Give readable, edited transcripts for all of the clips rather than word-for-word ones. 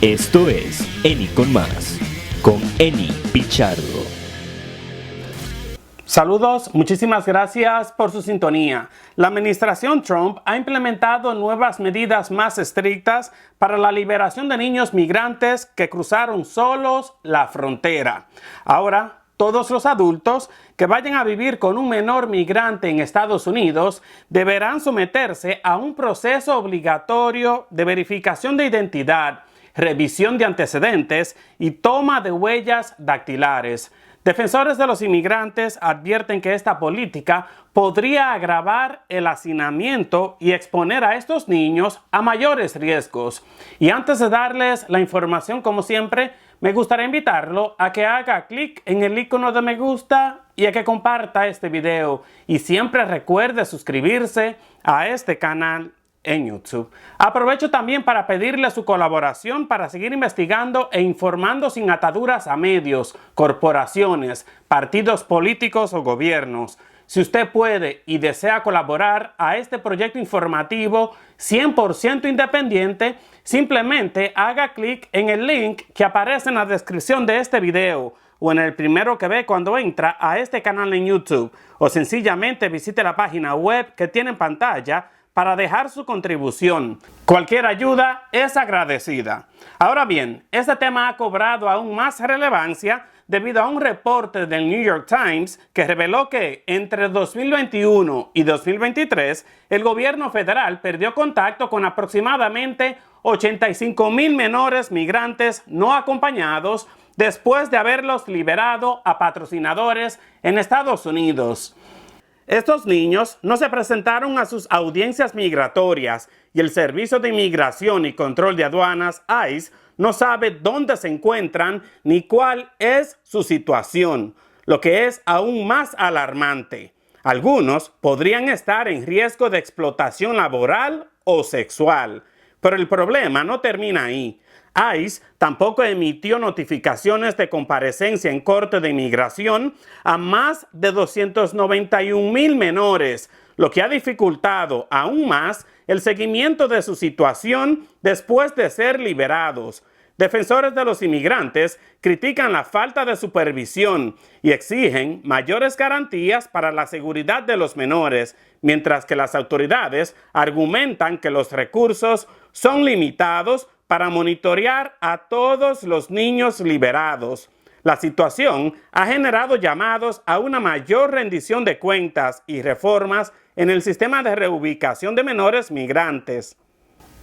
Esto es Eni con Más, con Eni Pichardo. Saludos, muchísimas gracias por su sintonía. La administración Trump ha implementado nuevas medidas más estrictas para la liberación de niños migrantes que cruzaron solos la frontera. Ahora, todos los adultos que vayan a vivir con un menor migrante en Estados Unidos deberán someterse a un proceso obligatorio de verificación de identidad, revisión de antecedentes y toma de huellas dactilares. Defensores de los inmigrantes advierten que esta política podría agravar el hacinamiento y exponer a estos niños a mayores riesgos. Y antes de darles la información, como siempre, me gustaría invitarlo a que haga clic en el icono de me gusta y a que comparta este video. Y siempre recuerde suscribirse a este canal en YouTube. Aprovecho también para pedirle su colaboración para seguir investigando e informando sin ataduras a medios, corporaciones, partidos políticos o gobiernos. Si usted puede y desea colaborar a este proyecto informativo 100% independiente, simplemente haga clic en el link que aparece en la descripción de este video o en el primero que ve cuando entra a este canal en YouTube, o sencillamente visite la página web que tiene en pantalla para dejar su contribución. Cualquier ayuda es agradecida. Ahora bien, este tema ha cobrado aún más relevancia debido a un reporte del New York Times que reveló que entre 2021 y 2023 el gobierno federal perdió contacto con aproximadamente 85,000 menores migrantes no acompañados después de haberlos liberado a patrocinadores en Estados Unidos. Estos niños no se presentaron a sus audiencias migratorias y el Servicio de Inmigración y Control de Aduanas, ICE, no sabe dónde se encuentran ni cuál es su situación, lo que es aún más alarmante. Algunos podrían estar en riesgo de explotación laboral o sexual, pero el problema no termina ahí. ICE tampoco emitió notificaciones de comparecencia en Corte de Inmigración a más de 291,000 menores, lo que ha dificultado aún más el seguimiento de su situación después de ser liberados. Defensores de los inmigrantes critican la falta de supervisión y exigen mayores garantías para la seguridad de los menores, mientras que las autoridades argumentan que los recursos son limitados para monitorear a todos los niños liberados. La situación ha generado llamados a una mayor rendición de cuentas y reformas en el sistema de reubicación de menores migrantes.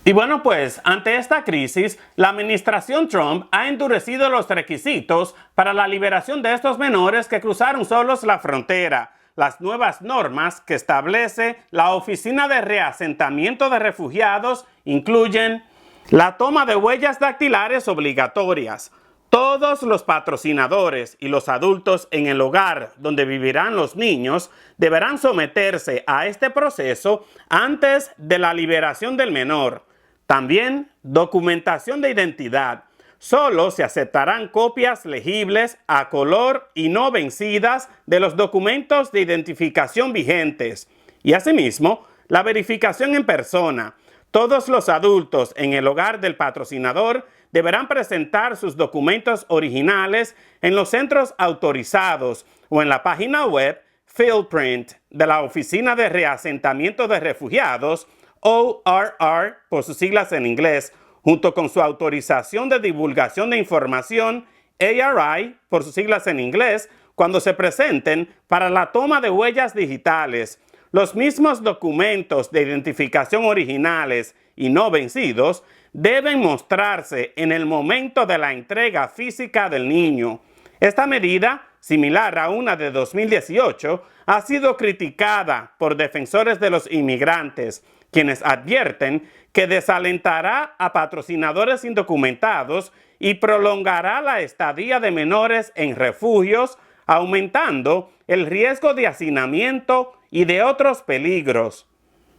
Y bueno, pues, ante esta crisis, la administración Trump ha endurecido los requisitos para la liberación de estos menores que cruzaron solos la frontera. Las nuevas normas que establece la Oficina de Reasentamiento de Refugiados incluyen la toma de huellas dactilares obligatorias. Todos los patrocinadores y los adultos en el hogar donde vivirán los niños deberán someterse a este proceso antes de la liberación del menor. También documentación de identidad. Solo se aceptarán copias legibles a color y no vencidas de los documentos de identificación vigentes. Y asimismo, la verificación en persona. Todos los adultos en el hogar del patrocinador deberán presentar sus documentos originales en los centros autorizados o en la página web Fieldprint de la Oficina de Reasentamiento de Refugiados, ORR por sus siglas en inglés, junto con su autorización de divulgación de información, ARI por sus siglas en inglés, cuando se presenten para la toma de huellas digitales. Los mismos documentos de identificación originales y no vencidos deben mostrarse en el momento de la entrega física del niño. Esta medida, similar a una de 2018, ha sido criticada por defensores de los inmigrantes, quienes advierten que desalentará a patrocinadores indocumentados y prolongará la estadía de menores en refugios, aumentando el riesgo de hacinamiento y de otros peligros.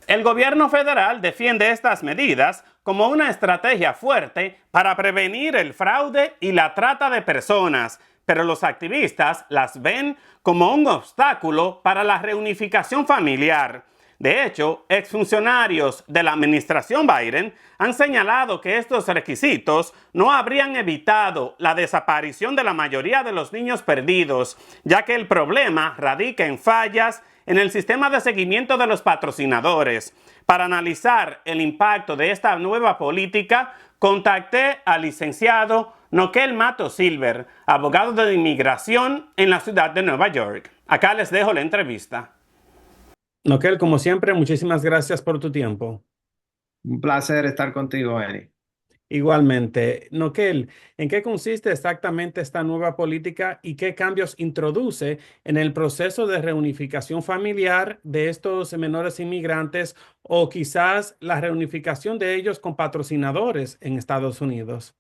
El gobierno federal defiende estas medidas como una estrategia fuerte para prevenir el fraude y la trata de personas, pero los activistas las ven como un obstáculo para la reunificación familiar. De hecho, exfuncionarios de la administración Biden han señalado que estos requisitos no habrían evitado la desaparición de la mayoría de los niños perdidos, ya que el problema radica en fallas en el sistema de seguimiento de los patrocinadores. Para analizar el impacto de esta nueva política, contacté al licenciado Noquel Mato Silver, abogado de inmigración en la ciudad de Nueva York. Acá les dejo la entrevista. Noquel, como siempre, muchísimas gracias por tu tiempo. Un placer estar contigo, Eni. Igualmente, Noquel, ¿en qué consiste exactamente esta nueva política y qué cambios introduce en el proceso de reunificación familiar de estos menores inmigrantes o quizás la reunificación de ellos con patrocinadores en Estados Unidos?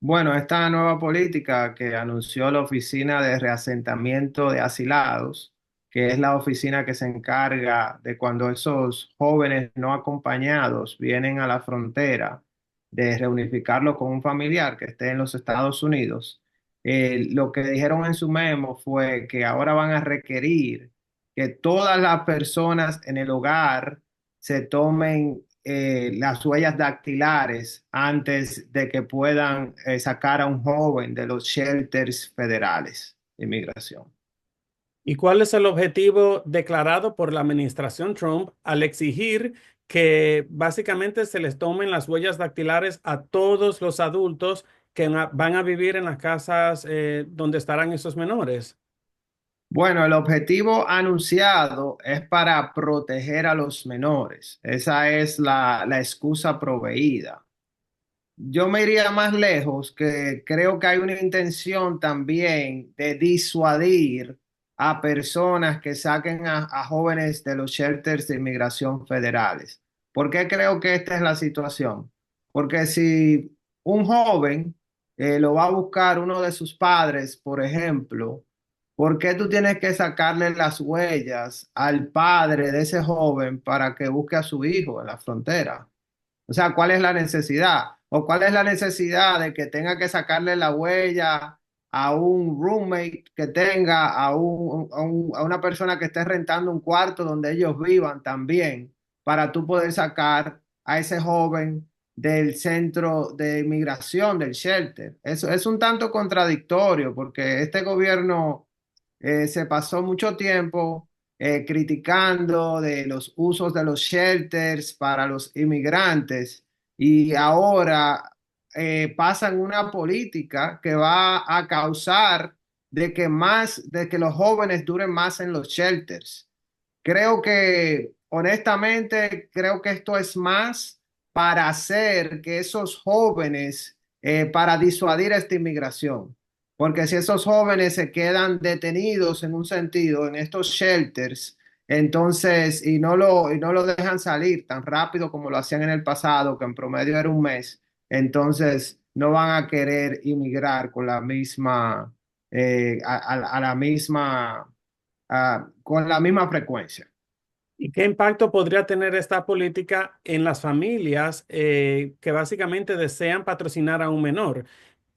Bueno, esta nueva política que anunció la Oficina de Reasentamiento de Asilados, que es la oficina que se encarga de cuando esos jóvenes no acompañados vienen a la frontera, de reunificarlo con un familiar que esté en los Estados Unidos, lo que dijeron en su memo fue que ahora van a requerir que todas las personas en el hogar se tomen las huellas dactilares antes de que puedan sacar a un joven de los shelters federales de inmigración. ¿Y cuál es el objetivo declarado por la administración Trump al exigir que básicamente se les tomen las huellas dactilares a todos los adultos que van a vivir en las casas donde estarán esos menores? Bueno, el objetivo anunciado es para proteger a los menores. Esa es la excusa proveída. Yo me iría más lejos, que creo que hay una intención también de disuadir a personas que saquen a jóvenes de los shelters de inmigración federales. ¿Por qué creo que esta es la situación? Porque si un joven lo va a buscar uno de sus padres, por ejemplo, ¿por qué tú tienes que sacarle las huellas al padre de ese joven para que busque a su hijo en la frontera? O sea, ¿cuál es la necesidad? ¿O cuál es la necesidad de que tenga que sacarle la huella a un roommate que tenga, a una persona que esté rentando un cuarto donde ellos vivan también, para tú poder sacar a ese joven del centro de inmigración, del shelter? Eso es un tanto contradictorio porque este gobierno se pasó mucho tiempo criticando de los usos de los shelters para los inmigrantes y ahora pasan una política que va a causar de que los jóvenes duren más en los shelters. Creo que, honestamente, creo que esto es más para hacer que esos jóvenes, para disuadir esta inmigración. Porque si esos jóvenes se quedan detenidos en un sentido en estos shelters, entonces, y no lo dejan salir tan rápido como lo hacían en el pasado, que en promedio era un mes, entonces no van a querer inmigrar con la misma, a la misma, con la misma frecuencia. ¿Y qué impacto podría tener esta política en las familias que básicamente desean patrocinar a un menor?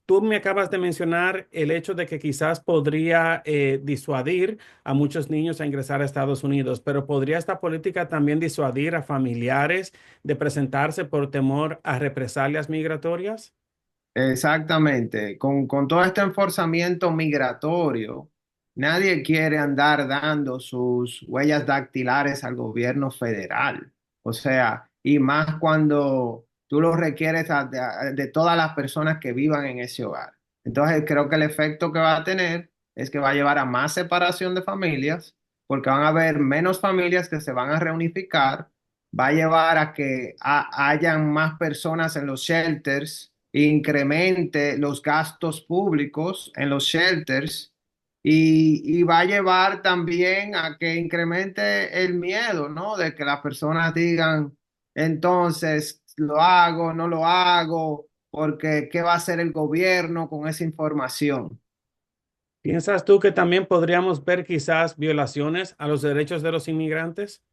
Tú me acabas de mencionar el hecho de que quizás podría disuadir a muchos niños a ingresar a Estados Unidos, pero ¿podría esta política también disuadir a familiares de presentarse por temor a represalias migratorias? Exactamente. Con todo este enforzamiento migratorio, nadie quiere andar dando sus huellas dactilares al gobierno federal. O sea, y más cuando tú lo requieres de todas las personas que vivan en ese hogar. Entonces, creo que el efecto que va a tener es que va a llevar a más separación de familias, porque van a haber menos familias que se van a reunificar, va a llevar a que hayan más personas en los shelters, incremente los gastos públicos en los shelters y va a llevar también a que incremente el miedo, ¿no? De que las personas digan, entonces, lo hago, no lo hago, porque ¿qué va a hacer el gobierno con esa información? ¿Piensas tú que también podríamos ver quizás violaciones a los derechos de los inmigrantes?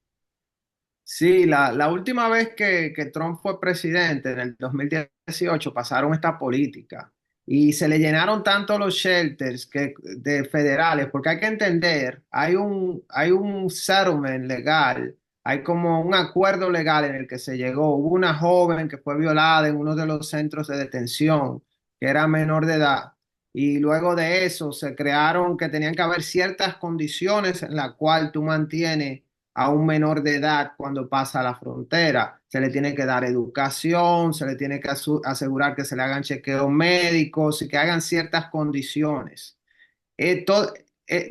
Sí, la última vez que Trump fue presidente, en el 2018, pasaron esta política y se le llenaron tanto los shelters de federales, porque hay que entender, hay un settlement legal hay como un acuerdo legal en el que se llegó. Hubo una joven que fue violada en uno de los centros de detención, que era menor de edad. Y luego de eso se crearon que tenían que haber ciertas condiciones en las cuales tú mantienes a un menor de edad cuando pasa la frontera. Se le tiene que dar educación, se le tiene que asegurar que se le hagan chequeos médicos y que hagan ciertas condiciones. Eh, to-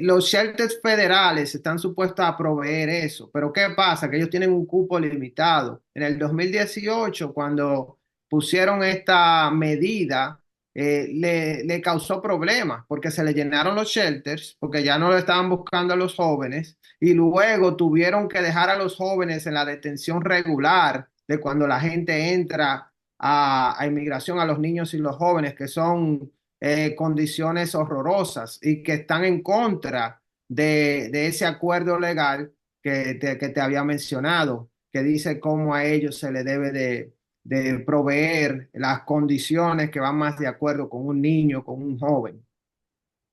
los shelters federales están supuestos a proveer eso, pero ¿qué pasa? Que ellos tienen un cupo limitado. En el 2018, cuando pusieron esta medida, le causó problemas porque se le llenaron los shelters, porque ya no lo estaban buscando a los jóvenes, y luego tuvieron que dejar a los jóvenes en la detención regular de cuando la gente entra a inmigración, a los niños y los jóvenes, que son condiciones horrorosas y que están en contra de ese acuerdo legal que te había mencionado, que dice cómo a ellos se le debe de proveer las condiciones que van más de acuerdo con un niño, con un joven.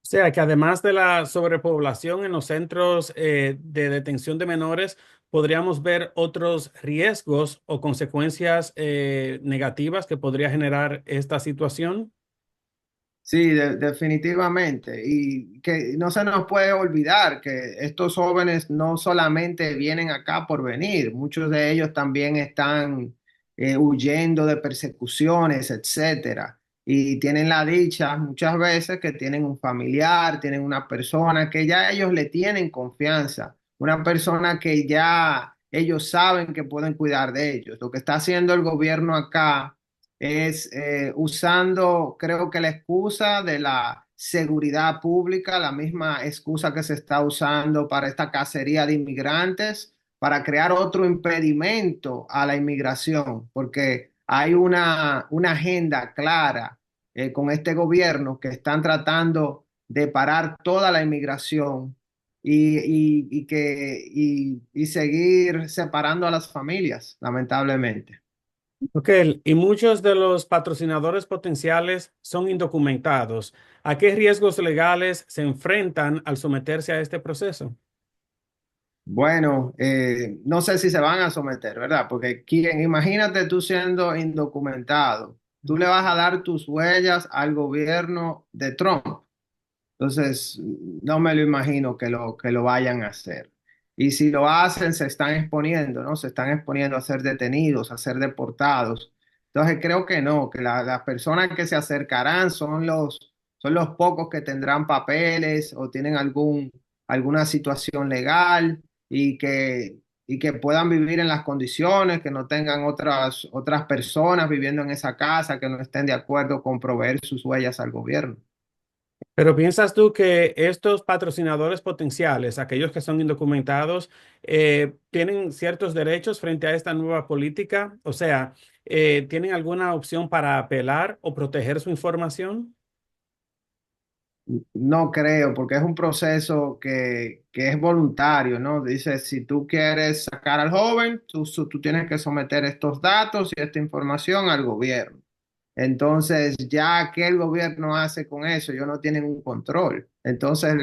O sea que además de la sobrepoblación en los centros de detención de menores, podríamos ver otros riesgos o consecuencias negativas que podría generar esta situación. Sí, definitivamente. Y que no se nos puede olvidar que estos jóvenes no solamente vienen acá por venir, muchos de ellos también están huyendo de persecuciones, etcétera. Y tienen la dicha muchas veces que tienen un familiar, tienen una persona que ya ellos le tienen confianza, una persona que ya ellos saben que pueden cuidar de ellos. Lo que está haciendo el gobierno acá es usando, creo que la excusa de la seguridad pública, la misma excusa que se está usando para esta cacería de inmigrantes, para crear otro impedimento a la inmigración, porque hay una agenda clara con este gobierno que están tratando de parar toda la inmigración y seguir separando a las familias, lamentablemente. Ok, y muchos de los patrocinadores potenciales son indocumentados. ¿A qué riesgos legales se enfrentan al someterse a este proceso? Bueno, no sé si se van a someter, ¿verdad? Porque imagínate tú siendo indocumentado, tú le vas a dar tus huellas al gobierno de Trump. Entonces, no me lo imagino que lo vayan a hacer. Y si lo hacen, se están exponiendo, ¿no? Se están exponiendo a ser detenidos, a ser deportados. Entonces, creo que no, que las personas que se acercarán son los pocos que tendrán papeles o tienen alguna situación legal y que puedan vivir en las condiciones, que no tengan otras personas viviendo en esa casa, que no estén de acuerdo con proveer sus huellas al gobierno. Pero ¿piensas tú que estos patrocinadores potenciales, aquellos que son indocumentados, tienen ciertos derechos frente a esta nueva política? O sea, ¿tienen alguna opción para apelar o proteger su información? No creo, porque es un proceso que es voluntario, ¿no? Dice, si tú quieres sacar al joven, tú tienes que someter estos datos y esta información al gobierno. Entonces, ya que el gobierno hace con eso, ellos no tienen un control. Entonces,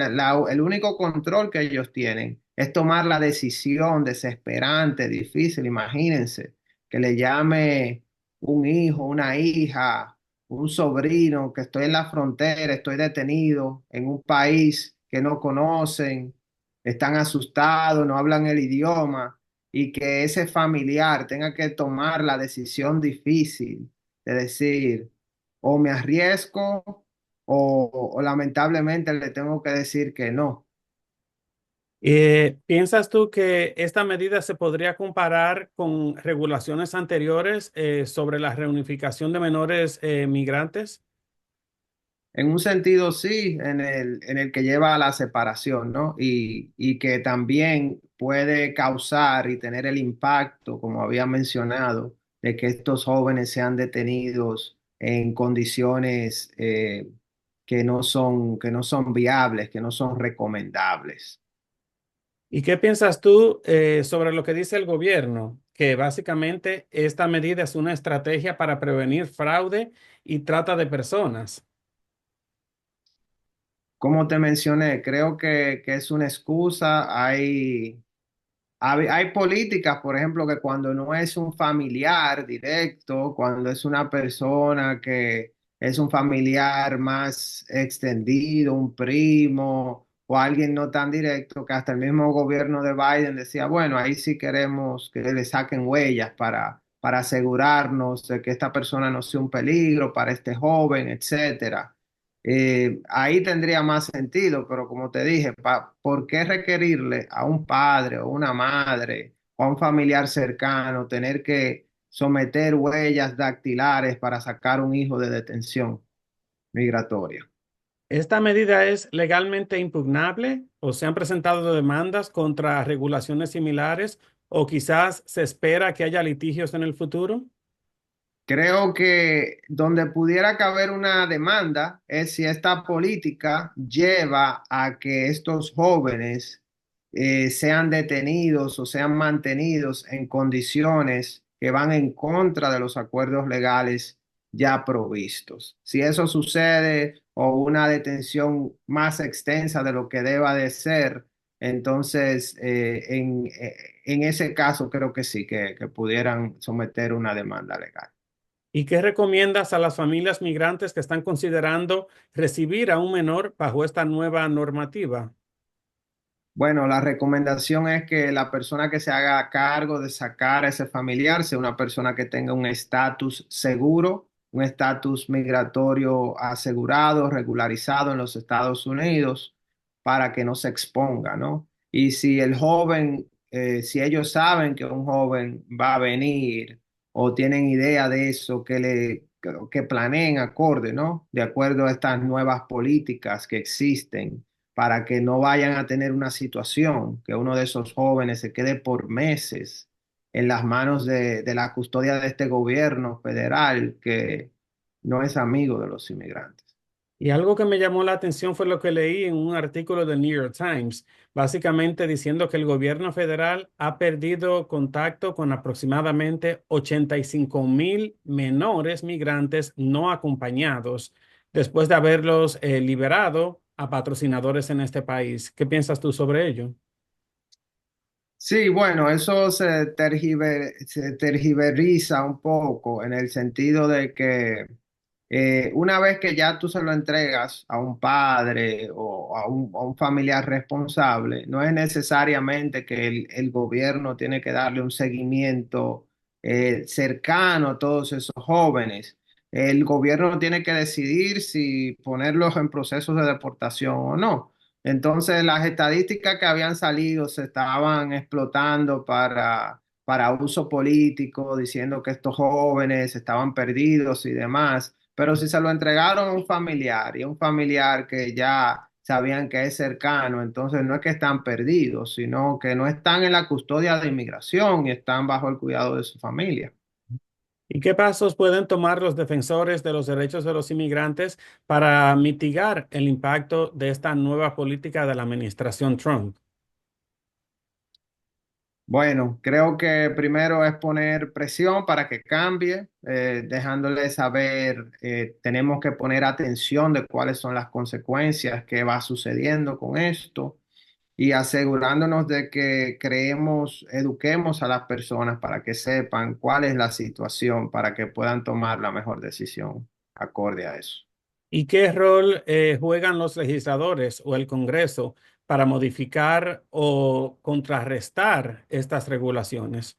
el único control que ellos tienen es tomar la decisión desesperante, difícil, imagínense, que le llame un hijo, una hija, un sobrino, que estoy en la frontera, estoy detenido en un país que no conocen, están asustados, no hablan el idioma, y que ese familiar tenga que tomar la decisión difícil de decir, o me arriesgo o lamentablemente le tengo que decir que no. ¿Piensas tú que esta medida se podría comparar con regulaciones anteriores sobre la reunificación de menores migrantes? En un sentido sí, en el que lleva a la separación, ¿no? Y que también puede causar y tener el impacto, como había mencionado, de que estos jóvenes sean detenidos en condiciones que no son viables, que no son recomendables. ¿Y qué piensas tú sobre lo que dice el gobierno? Que básicamente esta medida es una estrategia para prevenir fraude y trata de personas. Como te mencioné, creo que es una excusa. Hay políticas, por ejemplo, que cuando no es un familiar directo, cuando es una persona que es un familiar más extendido, un primo o alguien no tan directo, que hasta el mismo gobierno de Biden decía, bueno, ahí sí queremos que le saquen huellas para asegurarnos de que esta persona no sea un peligro para este joven, etcétera. Ahí tendría más sentido, pero como te dije, ¿por qué requerirle a un padre o una madre o a un familiar cercano tener que someter huellas dactilares para sacar un hijo de detención migratoria? ¿Esta medida es legalmente impugnable o se han presentado demandas contra regulaciones similares o quizás se espera que haya litigios en el futuro? Creo que donde pudiera caber una demanda es si esta política lleva a que estos jóvenes sean detenidos o sean mantenidos en condiciones que van en contra de los acuerdos legales ya provistos. Si eso sucede o una detención más extensa de lo que deba de ser, entonces en ese caso creo que sí, que pudieran someter una demanda legal. ¿Y qué recomiendas a las familias migrantes que están considerando recibir a un menor bajo esta nueva normativa? Bueno, la recomendación es que la persona que se haga cargo de sacar a ese familiar sea una persona que tenga un estatus seguro, un estatus migratorio asegurado, regularizado en los Estados Unidos, para que no se exponga, ¿no? Y si el joven, si ellos saben que un joven va a venir o tienen idea de eso, que planeen acorde, ¿no? De acuerdo a estas nuevas políticas que existen para que no vayan a tener una situación que uno de esos jóvenes se quede por meses en las manos de la custodia de este gobierno federal que no es amigo de los inmigrantes. Y algo que me llamó la atención fue lo que leí en un artículo del New York Times, básicamente diciendo que el gobierno federal ha perdido contacto con aproximadamente 85,000 menores migrantes no acompañados después de haberlos liberado a patrocinadores en este país. ¿Qué piensas tú sobre ello? Sí, bueno, eso se tergiveriza un poco en el sentido de que una vez que ya tú se lo entregas a un padre o a un familiar responsable, no es necesariamente que el gobierno tiene que darle un seguimiento cercano a todos esos jóvenes. El gobierno tiene que decidir si ponerlos en procesos de deportación o no. Entonces, las estadísticas que habían salido se estaban explotando para uso político, diciendo que estos jóvenes estaban perdidos y demás. Pero si se lo entregaron a un familiar y a un familiar que ya sabían que es cercano, entonces no es que están perdidos, sino que no están en la custodia de inmigración y están bajo el cuidado de su familia. ¿Y qué pasos pueden tomar los defensores de los derechos de los inmigrantes para mitigar el impacto de esta nueva política de la administración Trump? Bueno, creo que primero es poner presión para que cambie, dejándole saber, tenemos que poner atención de cuáles son las consecuencias que va sucediendo con esto y asegurándonos de que eduquemos a las personas para que sepan cuál es la situación, para que puedan tomar la mejor decisión acorde a eso. ¿Y qué rol juegan los legisladores o el Congreso para modificar o contrarrestar estas regulaciones?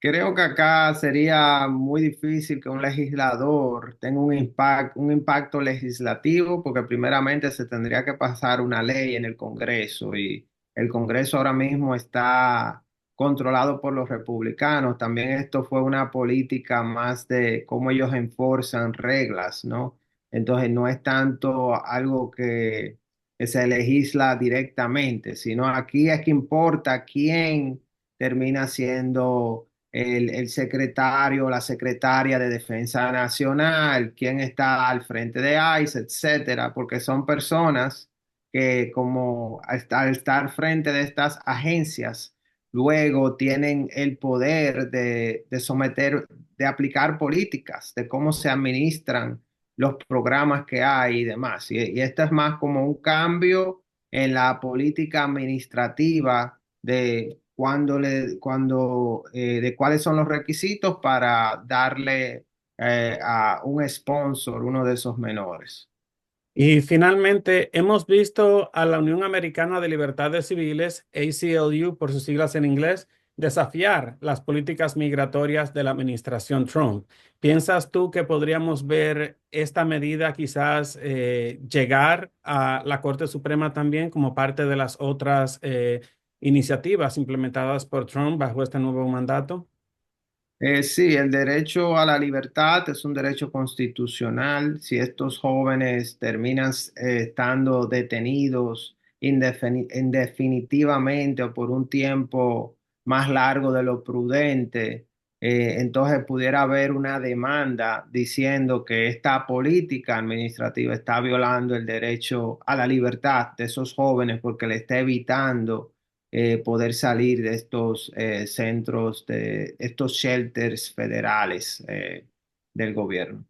Creo que acá sería muy difícil que un legislador tenga un impacto legislativo, porque primeramente se tendría que pasar una ley en el Congreso y el Congreso ahora mismo está controlado por los republicanos. También esto fue una política más de cómo ellos enforzan reglas, ¿no? Entonces no es tanto algo que se legisla directamente, sino aquí es que importa quién termina siendo el secretario o la secretaria de Defensa Nacional, quién está al frente de ICE, etcétera, porque son personas que como al estar frente de estas agencias, luego tienen el poder de someter, de aplicar políticas, de cómo se administran los programas que hay y demás. Y esto es más como un cambio en la política administrativa de de cuáles son los requisitos para darle a un sponsor uno de esos menores. Y finalmente, hemos visto a la Unión Americana de Libertades Civiles, ACLU por sus siglas en inglés, desafiar las políticas migratorias de la administración Trump. ¿Piensas tú que podríamos ver esta medida quizás llegar a la Corte Suprema también como parte de las otras iniciativas implementadas por Trump bajo este nuevo mandato? Sí, el derecho a la libertad es un derecho constitucional. Si estos jóvenes terminan estando detenidos indefinitivamente o por un tiempo más largo de lo prudente, entonces pudiera haber una demanda diciendo que esta política administrativa está violando el derecho a la libertad de esos jóvenes porque le está evitando poder salir de estos centros, de estos shelters federales del gobierno.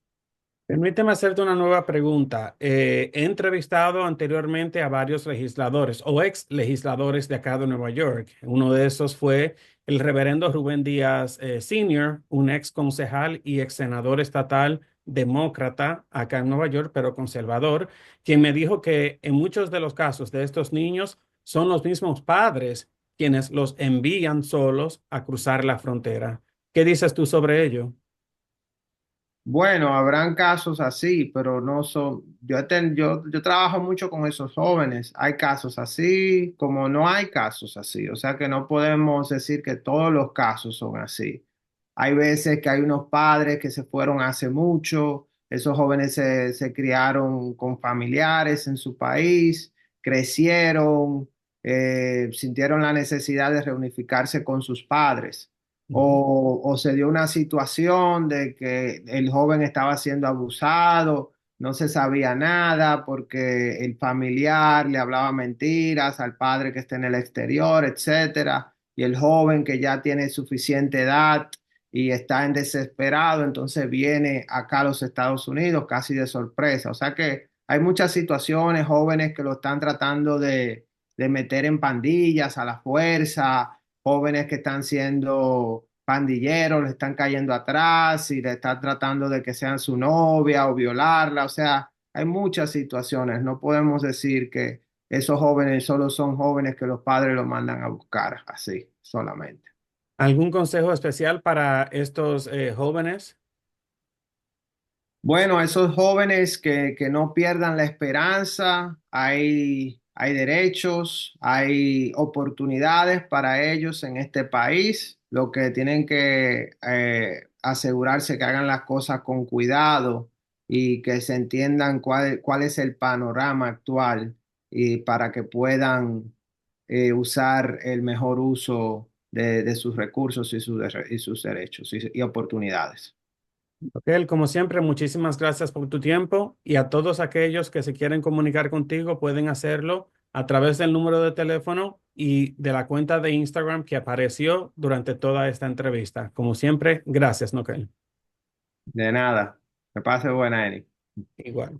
Permíteme hacerte una nueva pregunta. He entrevistado anteriormente a varios legisladores o ex legisladores de acá de Nueva York. Uno de esos fue el reverendo Rubén Díaz Sr., un ex concejal y ex senador estatal demócrata acá en Nueva York, pero conservador, quien me dijo que en muchos de los casos de estos niños son los mismos padres quienes los envían solos a cruzar la frontera. ¿Qué dices tú sobre ello? Bueno, habrán casos así, pero no son, yo trabajo mucho con esos jóvenes. Hay casos así, como no hay casos así. O sea que no podemos decir que todos los casos son así. Hay veces que hay unos padres que se fueron hace mucho, esos jóvenes se criaron con familiares en su país, crecieron, sintieron la necesidad de reunificarse con sus padres o se dio una situación de que el joven estaba siendo abusado, no se sabía nada porque el familiar le hablaba mentiras al padre que está en el exterior, etcétera, y el joven que ya tiene suficiente edad y está en desesperado, entonces viene acá a los Estados Unidos casi de sorpresa. O sea que hay muchas situaciones, jóvenes que lo están tratando de meter en pandillas a la fuerza, jóvenes que están siendo pandilleros, le están cayendo atrás y le están tratando de que sean su novia o violarla. O sea, hay muchas situaciones. No podemos decir que esos jóvenes solo son jóvenes que los padres los mandan a buscar así solamente. ¿Algún consejo especial para estos jóvenes? Bueno, esos jóvenes que no pierdan la esperanza, hay derechos, hay oportunidades para ellos en este país. Lo que tienen que asegurarse que hagan las cosas con cuidado y que se entiendan cuál es el panorama actual y para que puedan usar el mejor uso de sus recursos y sus derechos y oportunidades. Raquel, como siempre, muchísimas gracias por tu tiempo y a todos aquellos que se quieren comunicar contigo pueden hacerlo a través del número de teléfono y de la cuenta de Instagram que apareció durante toda esta entrevista. Como siempre, gracias, Nokel. De nada. Que pase buena, Eni. Igual.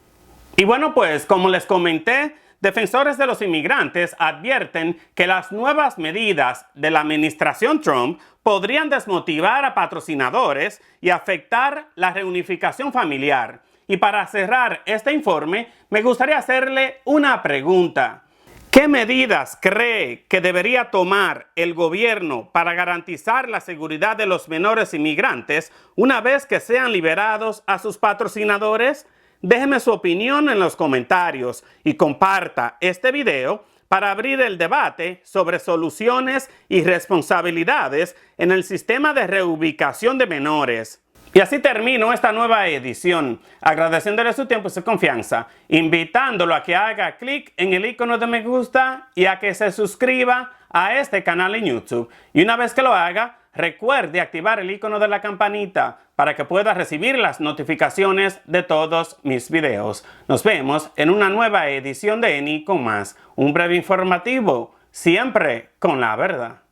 Y bueno, pues como les comenté, defensores de los inmigrantes advierten que las nuevas medidas de la administración Trump podrían desmotivar a patrocinadores y afectar la reunificación familiar. Y para cerrar este informe, me gustaría hacerle una pregunta. ¿Qué medidas cree que debería tomar el gobierno para garantizar la seguridad de los menores inmigrantes una vez que sean liberados a sus patrocinadores? Déjeme su opinión en los comentarios y comparta este video para abrir el debate sobre soluciones y responsabilidades en el sistema de reubicación de menores. Y así termino esta nueva edición, agradeciéndole su tiempo y su confianza, invitándolo a que haga clic en el icono de me gusta y a que se suscriba a este canal en YouTube. Y una vez que lo haga, recuerde activar el icono de la campanita para que pueda recibir las notificaciones de todos mis videos. Nos vemos en una nueva edición de Eni con más, un breve informativo, siempre con la verdad.